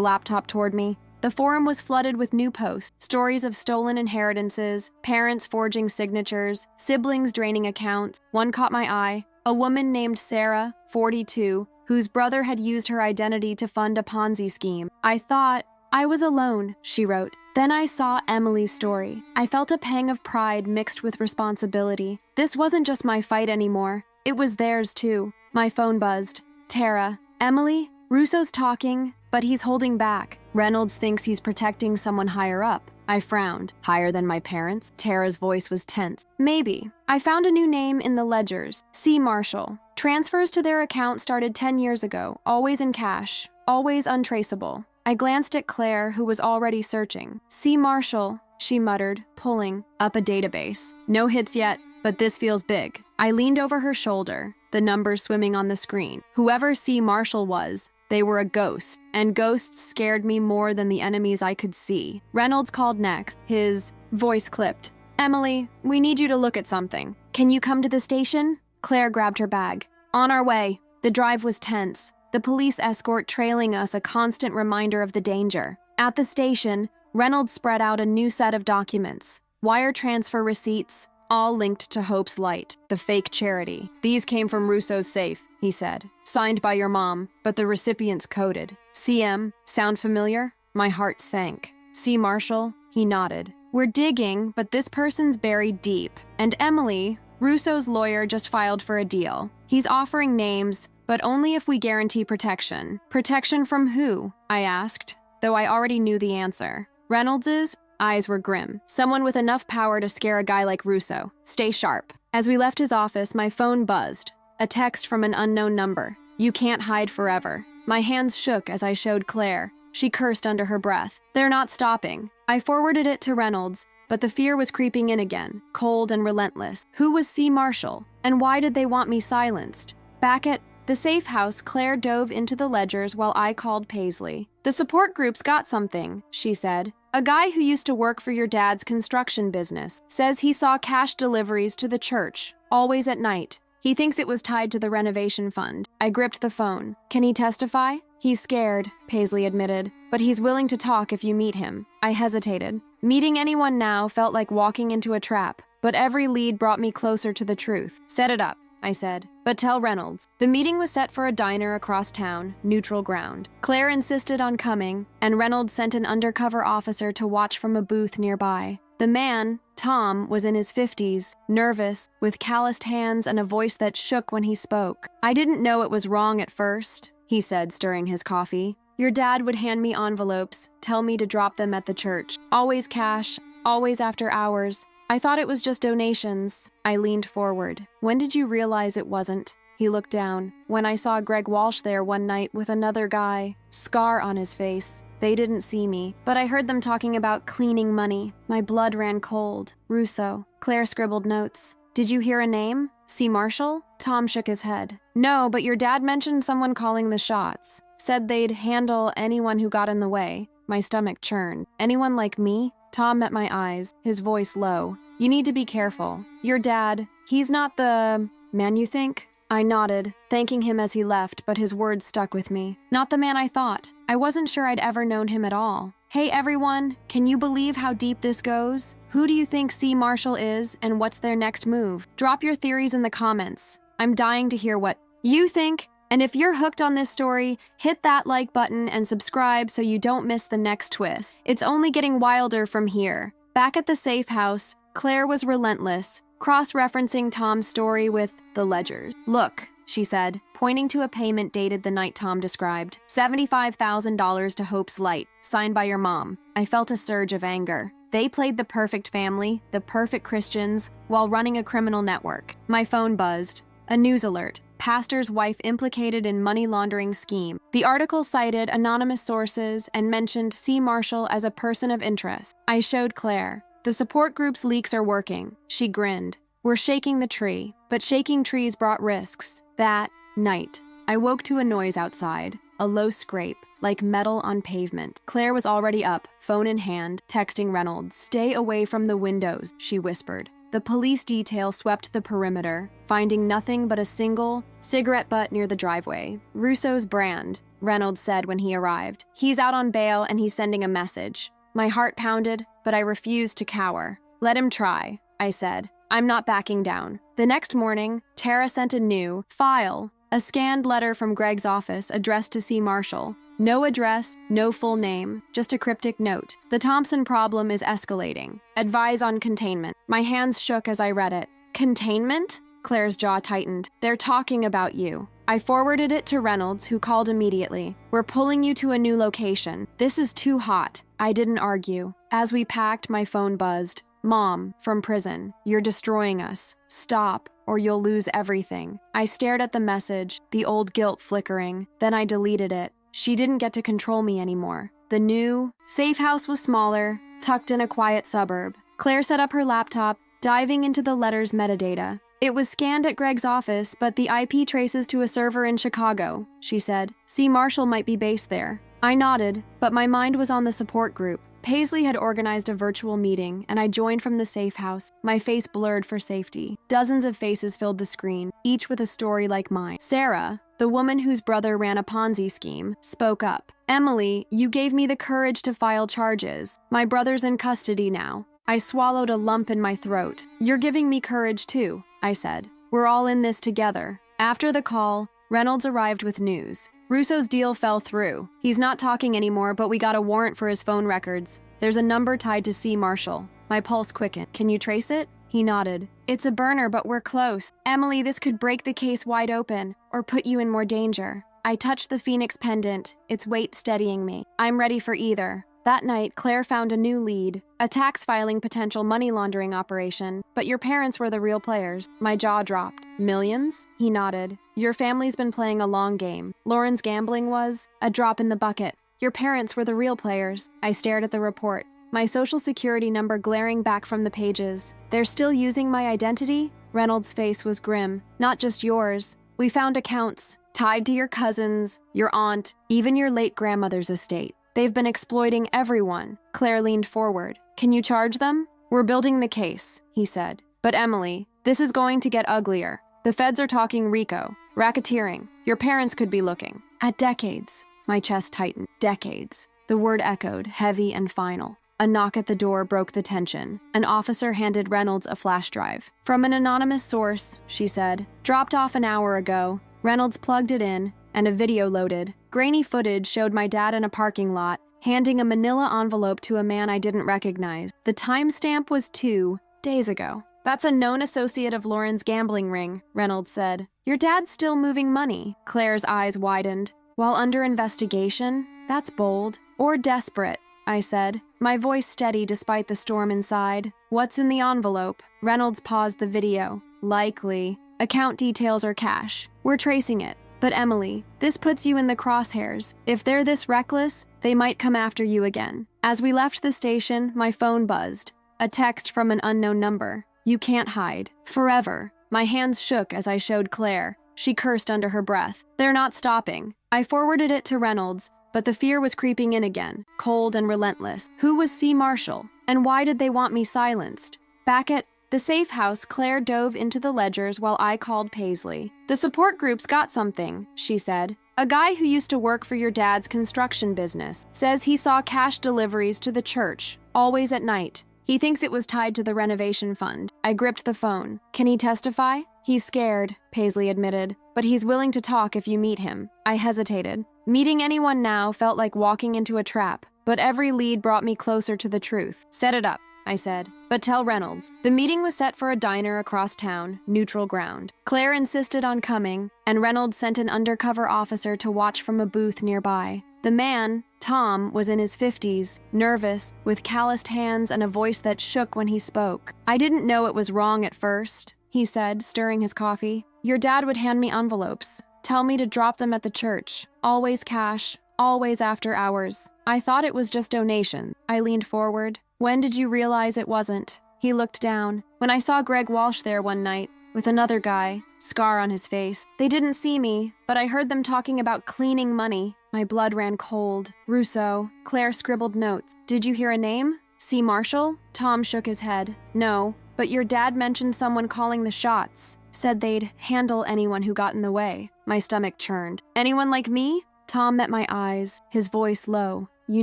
Speaker 2: laptop toward me. The forum was flooded with new posts, stories of stolen inheritances, parents forging signatures, siblings draining accounts. One caught my eye, a woman named Sarah, 42, whose brother had used her identity to fund a Ponzi scheme. I thought I was alone, she wrote. Then I saw Emily's story. I felt a pang of pride mixed with responsibility. This wasn't just my fight anymore. It was theirs too. My phone buzzed. Tara. Emily? Russo's talking, but he's holding back. Reynolds thinks he's protecting someone higher up. I frowned. Higher than my parents? Tara's voice was tense. Maybe. I found a new name in the ledgers. C. Marshall. Transfers to their account started 10 years ago, always in cash, always untraceable. I glanced at Claire, who was already searching. C. Marshall, she muttered, pulling up a database. No hits yet, but this feels big. I leaned over her shoulder, the numbers swimming on the screen. Whoever C. Marshall was, they were a ghost, and ghosts scared me more than the enemies I could see. Reynolds called next, his voice clipped. Emily, we need you to look at something. Can you come to the station? Claire grabbed her bag. On our way. The drive was tense, the police escort trailing us a constant reminder of the danger. At the station, Reynolds spread out a new set of documents. Wire transfer receipts, all linked to Hope's Light, the fake charity. These came from Russo's safe, he said. Signed by your mom, but the recipient's coded. CM, sound familiar? My heart sank. C. Marshall? He nodded. We're digging, but this person's buried deep. And Emily, Russo's lawyer just filed for a deal. He's offering names, but only if we guarantee protection. Protection from who? I asked, though I already knew the answer. Reynolds's eyes were grim. Someone with enough power to scare a guy like Russo. Stay sharp. As we left his office, my phone buzzed. A text from an unknown number. You can't hide forever. My hands shook as I showed Claire. She cursed under her breath. They're not stopping. I forwarded it to Reynolds, but the fear was creeping in again, cold and relentless. Who was C. Marshall? And why did they want me silenced? Back at the safe house, Claire dove into the ledgers while I called Paisley. The support group's got something, she said. A guy who used to work for your dad's construction business says he saw cash deliveries to the church, always at night. He thinks it was tied to the renovation fund. I gripped the phone. Can he testify? He's scared, Paisley admitted, but he's willing to talk if you meet him. I hesitated. Meeting anyone now felt like walking into a trap, but every lead brought me closer to the truth. Set it up, I said, but tell Reynolds. The meeting was set for a diner across town, neutral ground. Claire insisted on coming, and Reynolds sent an undercover officer to watch from a booth nearby. The man, Tom, was in his 50s, nervous, with calloused hands and a voice that shook when he spoke. I didn't know it was wrong at first, he said, stirring his coffee. Your dad would hand me envelopes, tell me to drop them at the church. Always cash, always after hours. I thought it was just donations. I leaned forward. When did you realize it wasn't? He looked down. When I saw Greg Walsh there one night with another guy, scar on his face. They didn't see me, but I heard them talking about cleaning money. My blood ran cold. Russo. Claire scribbled notes. Did you hear a name? C. Marshall? Tom shook his head. No, but your dad mentioned someone calling the shots. Said they'd handle anyone who got in the way. My stomach churned. Anyone like me? Tom met my eyes, his voice low. You need to be careful. Your dad, he's not the man you think? I nodded, thanking him as he left, but his words stuck with me. Not the man I thought. I wasn't sure I'd ever known him at all. Hey everyone, can you believe how deep this goes? Who do you think C. Marshall is, and what's their next move? Drop your theories in the comments. I'm dying to hear what you think. And if you're hooked on this story, hit that like button and subscribe so you don't miss the next twist. It's only getting wilder from here. Back at the safe house, Claire was relentless, cross-referencing Tom's story with the ledgers. Look, she said, pointing to a payment dated the night Tom described. $75,000 to Hope's Light, signed by your mom. I felt a surge of anger. They played the perfect family, the perfect Christians, while running a criminal network. My phone buzzed. A news alert. Pastor's wife implicated in money laundering scheme. The article cited anonymous sources and mentioned C. Marshall as a person of interest. I showed Claire. The support group's leaks are working. She grinned. We're shaking the tree, but shaking trees brought risks. That night, I woke to a noise outside, a low scrape, like metal on pavement. Claire was already up, phone in hand, texting Reynolds. Stay away from the windows, she whispered. The police detail swept the perimeter, finding nothing but a single cigarette butt near the driveway. Russo's brand, Reynolds said when he arrived. He's out on bail and he's sending a message. My heart pounded, but I refused to cower. Let him try, I said. I'm not backing down. The next morning, Tara sent a new file, a scanned letter from Greg's office addressed to C. Marshall. No address, no full name, just a cryptic note. The Thompson problem is escalating. Advise on containment. My hands shook as I read it. Containment? Claire's jaw tightened. They're talking about you. I forwarded it to Reynolds, who called immediately. We're pulling you to a new location. This is too hot. I didn't argue. As we packed, my phone buzzed. Mom, from prison. You're destroying us. Stop, or you'll lose everything. I stared at the message, the old guilt flickering. Then I deleted it. She didn't get to control me anymore. The new safe house was smaller, tucked in a quiet suburb. Claire set up her laptop, diving into the letter's metadata. It was scanned at Greg's office, but the IP traces to a server in Chicago, she said. C. Marshall might be based there. I nodded, but my mind was on the support group. Paisley had organized a virtual meeting, and I joined from the safe house, my face blurred for safety. Dozens of faces filled the screen, each with a story like mine. Sarah, the woman whose brother ran a Ponzi scheme, spoke up. Emily, you gave me the courage to file charges. My brother's in custody now. I swallowed a lump in my throat. You're giving me courage too, I said. We're all in this together. After the call, Reynolds arrived with news. Russo's deal fell through. He's not talking anymore, but we got a warrant for his phone records. There's a number tied to C. Marshall. My pulse quickened. Can you trace it? He nodded. It's a burner, but we're close. Emily, this could break the case wide open or put you in more danger. I touched the Phoenix pendant, its weight steadying me. I'm ready for either. That night, Claire found a new lead, a tax filing potential money laundering operation, but your parents were the real players. My jaw dropped. Millions? He nodded. Your family's been playing a long game. Lauren's gambling was a drop in the bucket. Your parents were the real players. I stared at the report, my social security number glaring back from the pages. They're still using my identity? Reynolds' face was grim. Not just yours. We found accounts tied to your cousins, your aunt, even your late grandmother's estate. They've been exploiting everyone. Claire leaned forward. Can you charge them? We're building the case, he said. But Emily, this is going to get uglier. The feds are talking RICO, racketeering. Your parents could be looking. At decades. My chest tightened. Decades. The word echoed, heavy and final. A knock at the door broke the tension. An officer handed Reynolds a flash drive. From an anonymous source, she said. Dropped off an hour ago. Reynolds plugged it in, and a video loaded. Grainy footage showed my dad in a parking lot, handing a manila envelope to a man I didn't recognize. The timestamp was 2 days ago. That's a known associate of Lauren's gambling ring, Reynolds said. Your dad's still moving money. Claire's eyes widened. While under investigation? That's bold. Or desperate, I said, my voice steady despite the storm inside. What's in the envelope? Reynolds paused the video. Likely. Account details or cash. We're tracing it. But Emily, this puts you in the crosshairs. If they're this reckless, they might come after you again. As we left the station, my phone buzzed. A text from an unknown number. You can't hide. Forever. My hands shook as I showed Claire. She cursed under her breath. They're not stopping. I forwarded it to Reynolds, but the fear was creeping in again, cold and relentless. Who was C. Marshall? And why did they want me silenced? Back at the safe house, Claire dove into the ledgers while I called Paisley. The support group's got something, she said. A guy who used to work for your dad's construction business says he saw cash deliveries to the church, always at night. He thinks it was tied to the renovation fund. I gripped the phone. Can he testify? He's scared, Paisley admitted, but he's willing to talk if you meet him. I hesitated. Meeting anyone now felt like walking into a trap, but every lead brought me closer to the truth. Set it up, I said, but tell Reynolds. The meeting was set for a diner across town, neutral ground. Claire insisted on coming, and Reynolds sent an undercover officer to watch from a booth nearby. The man, Tom, was in his 50s, nervous, with calloused hands and a voice that shook when he spoke. I didn't know it was wrong at first, he said, stirring his coffee. Your dad would hand me envelopes, tell me to drop them at the church. Always cash, always after hours. I thought it was just donation. I leaned forward. When did you realize it wasn't? He looked down. When I saw Greg Walsh there one night, with another guy, scar on his face. They didn't see me, but I heard them talking about cleaning money. My blood ran cold. Russo. Claire scribbled notes. Did you hear a name? C. Marshall? Tom shook his head. No, but your dad mentioned someone calling the shots. Said they'd handle anyone who got in the way. My stomach churned. Anyone like me? Tom met my eyes, his voice low. You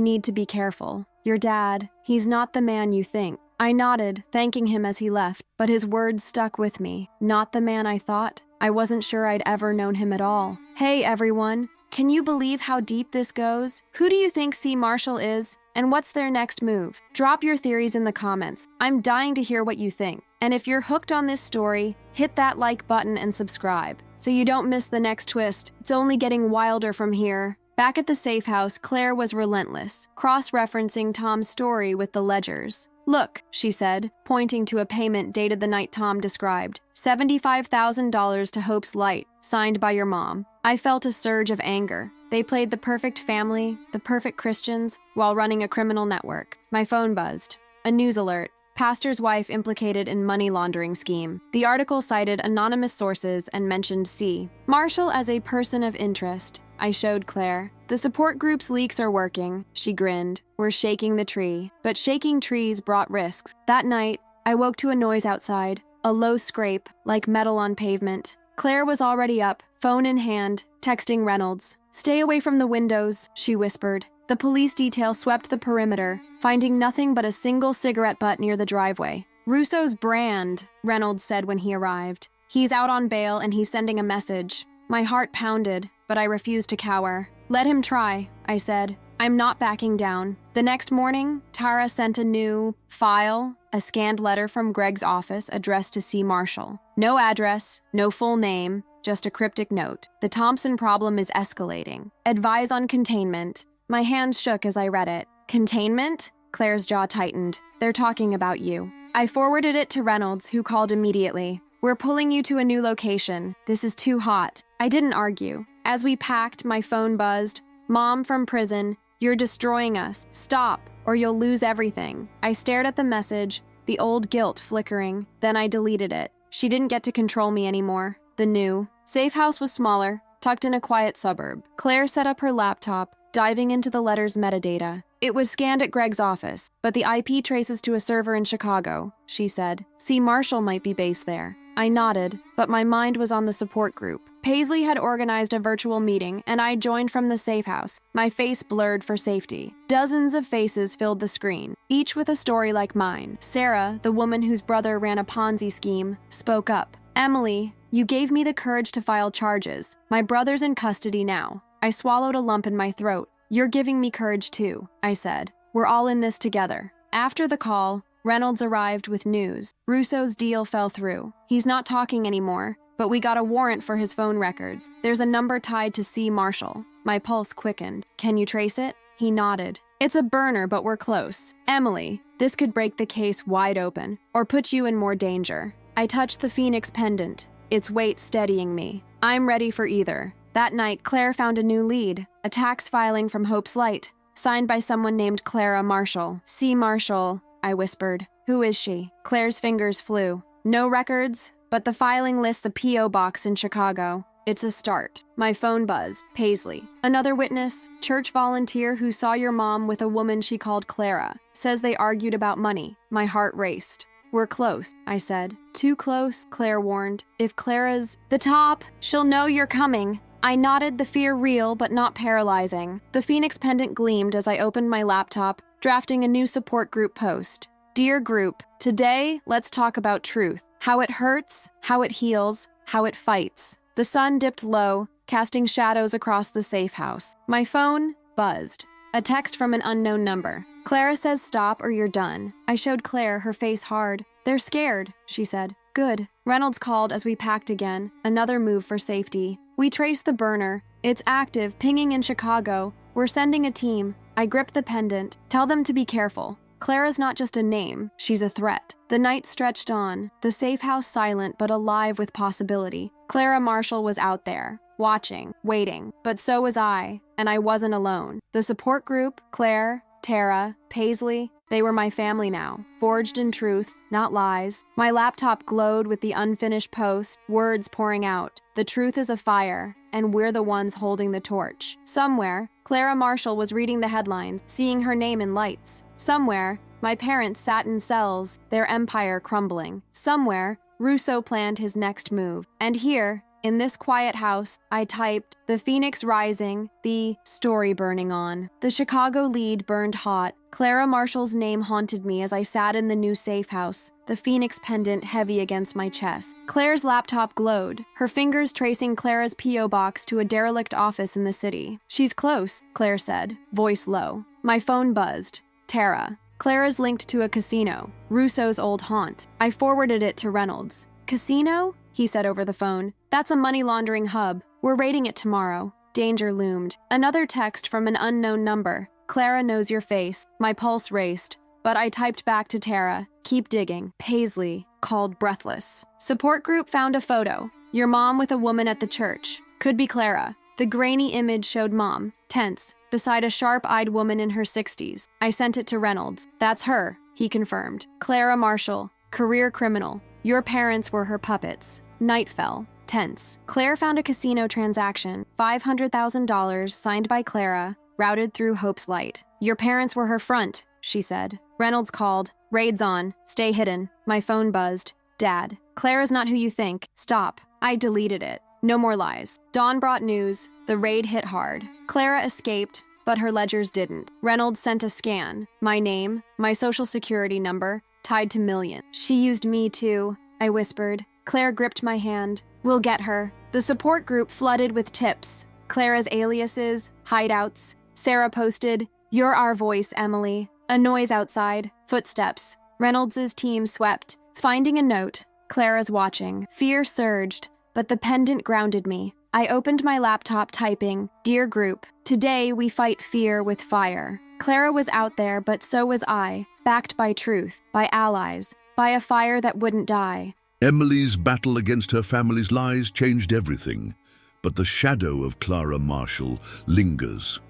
Speaker 2: need to be careful. Your dad, he's not the man you think. I nodded, thanking him as he left, but his words stuck with me. Not the man I thought. I wasn't sure I'd ever known him at all. Hey, everyone. Can you believe how deep this goes? Who do you think C. Marshall is? And what's their next move? Drop your theories in the comments. I'm dying to hear what you think. And if you're hooked on this story, hit that like button and subscribe, so you don't miss the next twist. It's only getting wilder from here. Back at the safe house, Claire was relentless, cross-referencing Tom's story with the ledgers. Look, she said, pointing to a payment dated the night Tom described. $75,000 to Hope's Light, signed by your mom. I felt a surge of anger. They played the perfect family, the perfect Christians, while running a criminal network. My phone buzzed. A news alert. Pastor's wife implicated in money laundering scheme. The article cited anonymous sources and mentioned C. Marshall as a person of interest. I showed Claire. The support group's leaks are working, she grinned. We're shaking the tree. But shaking trees brought risks. That night, I woke to a noise outside. A low scrape, like metal on pavement. Claire was already up, phone in hand, texting Reynolds. Stay away from the windows, she whispered. The police detail swept the perimeter, finding nothing but a single cigarette butt near the driveway. Russo's brand, Reynolds said when he arrived. He's out on bail and he's sending a message. My heart pounded, but I refused to cower. Let him try, I said. I'm not backing down. The next morning, Tara sent a new file, A scanned letter from Greg's office addressed to C. Marshall. No address, no full name, just a cryptic note. The Thompson problem is escalating. Advise on containment. My hands shook as I read it. Containment? Claire's jaw tightened. They're talking about you. I forwarded it to Reynolds, who called immediately. We're pulling you to a new location. This is too hot. I didn't argue. As we packed, my phone buzzed. Mom from prison, you're destroying us. Stop, or you'll lose everything. I stared at the message, the old guilt flickering. Then I deleted it. She didn't get to control me anymore. The new safe house was smaller, tucked in a quiet suburb. Claire set up her laptop, diving into the letter's metadata. It was scanned at Greg's office, but the IP traces to a server in Chicago, she said. C. Marshall might be based there. I nodded, but my mind was on the support group. Paisley had organized a virtual meeting, and I joined from the safe house, my face blurred for safety. Dozens of faces filled the screen, each with a story like mine. Sarah, the woman whose brother ran a Ponzi scheme, spoke up. Emily, you gave me the courage to file charges. My brother's in custody now. I swallowed a lump in my throat. You're giving me courage too, I said. We're all in this together. After the call, Reynolds arrived with news. Russo's deal fell through. He's not talking anymore, but we got a warrant for his phone records. There's a number tied to C. Marshall. My pulse quickened. Can you trace it? He nodded. It's a burner, but we're close. Emily, this could break the case wide open, or put you in more danger. I touched the Phoenix pendant, its weight steadying me. I'm ready for either. That night, Claire found a new lead, a tax filing from Hope's Light, signed by someone named Clara Marshall. C. Marshall, I whispered. Who is she? Claire's fingers flew. No records, but the filing lists a P.O. box in Chicago. It's a start. My phone buzzed. Paisley. Another witness, church volunteer who saw your mom with a woman she called Clara. Says they argued about money. My heart raced. We're close, I said. Too close, Claire warned. If Clara's the top, she'll know you're coming. I nodded, the fear real but not paralyzing. The Phoenix pendant gleamed as I opened my laptop, drafting a new support group post. Dear group, today let's talk about truth. How it hurts, how it heals, how it fights. The sun dipped low, casting shadows across the safe house. My phone buzzed. A text from an unknown number. Clara says stop or you're done. I showed Claire, her face hard. They're scared, she said. Good. Reynolds called as we packed again, another move for safety. We traced the burner. It's active, pinging in Chicago. We're sending a team. I gripped the pendant. Tell them to be careful. Clara's not just a name, she's a threat. The night stretched on, the safe house silent but alive with possibility. Clara Marshall was out there, watching, waiting, but so was I, and I wasn't alone. The support group, Claire, Tara, Paisley, they were my family now, forged in truth, not lies. My laptop glowed with the unfinished post, words pouring out. The truth is a fire, and we're the ones holding the torch. Somewhere, Clara Marshall was reading the headlines, seeing her name in lights. Somewhere, my parents sat in cells, their empire crumbling. Somewhere, Russo planned his next move. And here, in this quiet house, I typed, the Phoenix rising, the story burning on. The Chicago lead burned hot. Clara Marshall's name haunted me as I sat in the new safe house, the Phoenix pendant heavy against my chest. Claire's laptop glowed, her fingers tracing Clara's P.O. box to a derelict office in the city. She's close, Claire said, voice low. My phone buzzed. Tara. Clara's linked to a casino, Russo's old haunt. I forwarded it to Reynolds. Casino? He said over the phone. That's a money laundering hub. We're raiding it tomorrow. Danger loomed. Another text from an unknown number. Clara knows your face. My pulse raced, but I typed back to Tara. Keep digging. Paisley called breathless. Support group found a photo. Your mom with a woman at the church. Could be Clara. The grainy image showed mom, tense, beside a sharp-eyed woman in her 60s. I sent it to Reynolds. That's her, he confirmed. Clara Marshall, career criminal. Your parents were her puppets. Night fell. Tense. Claire found a casino transaction, $500,000 signed by Clara, routed through Hope's Light. Your parents were her front, she said. Reynolds called. Raid's on. Stay hidden. My phone buzzed. Dad. Clara's not who you think. Stop. I deleted it. No more lies. Dawn brought news. The raid hit hard. Clara escaped, but her ledgers didn't. Reynolds sent a scan. My name, my social security number, tied to millions. She used me too, I whispered. Claire gripped my hand. We'll get her. The support group flooded with tips. Clara's aliases, hideouts. Sarah posted, "You're our voice, Emily." A noise outside. Footsteps. Reynolds's team swept, finding a note. Clara's watching. Fear surged, but the pendant grounded me. I opened my laptop typing, "Dear group, today we fight fear with fire." Clara was out there, but so was I, backed by truth, by allies, by a fire that wouldn't die.
Speaker 1: Emily's battle against her family's lies changed everything, but the shadow of Clara Marshall lingers.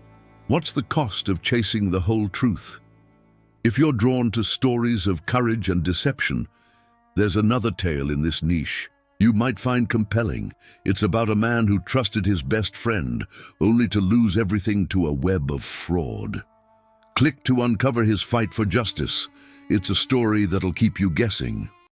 Speaker 1: What's the cost of chasing the whole truth? If you're drawn to stories of courage and deception, there's another tale in this niche you might find compelling. It's about a man who trusted his best friend, only to lose everything to a web of fraud. Click to uncover his fight for justice. It's a story that'll keep you guessing.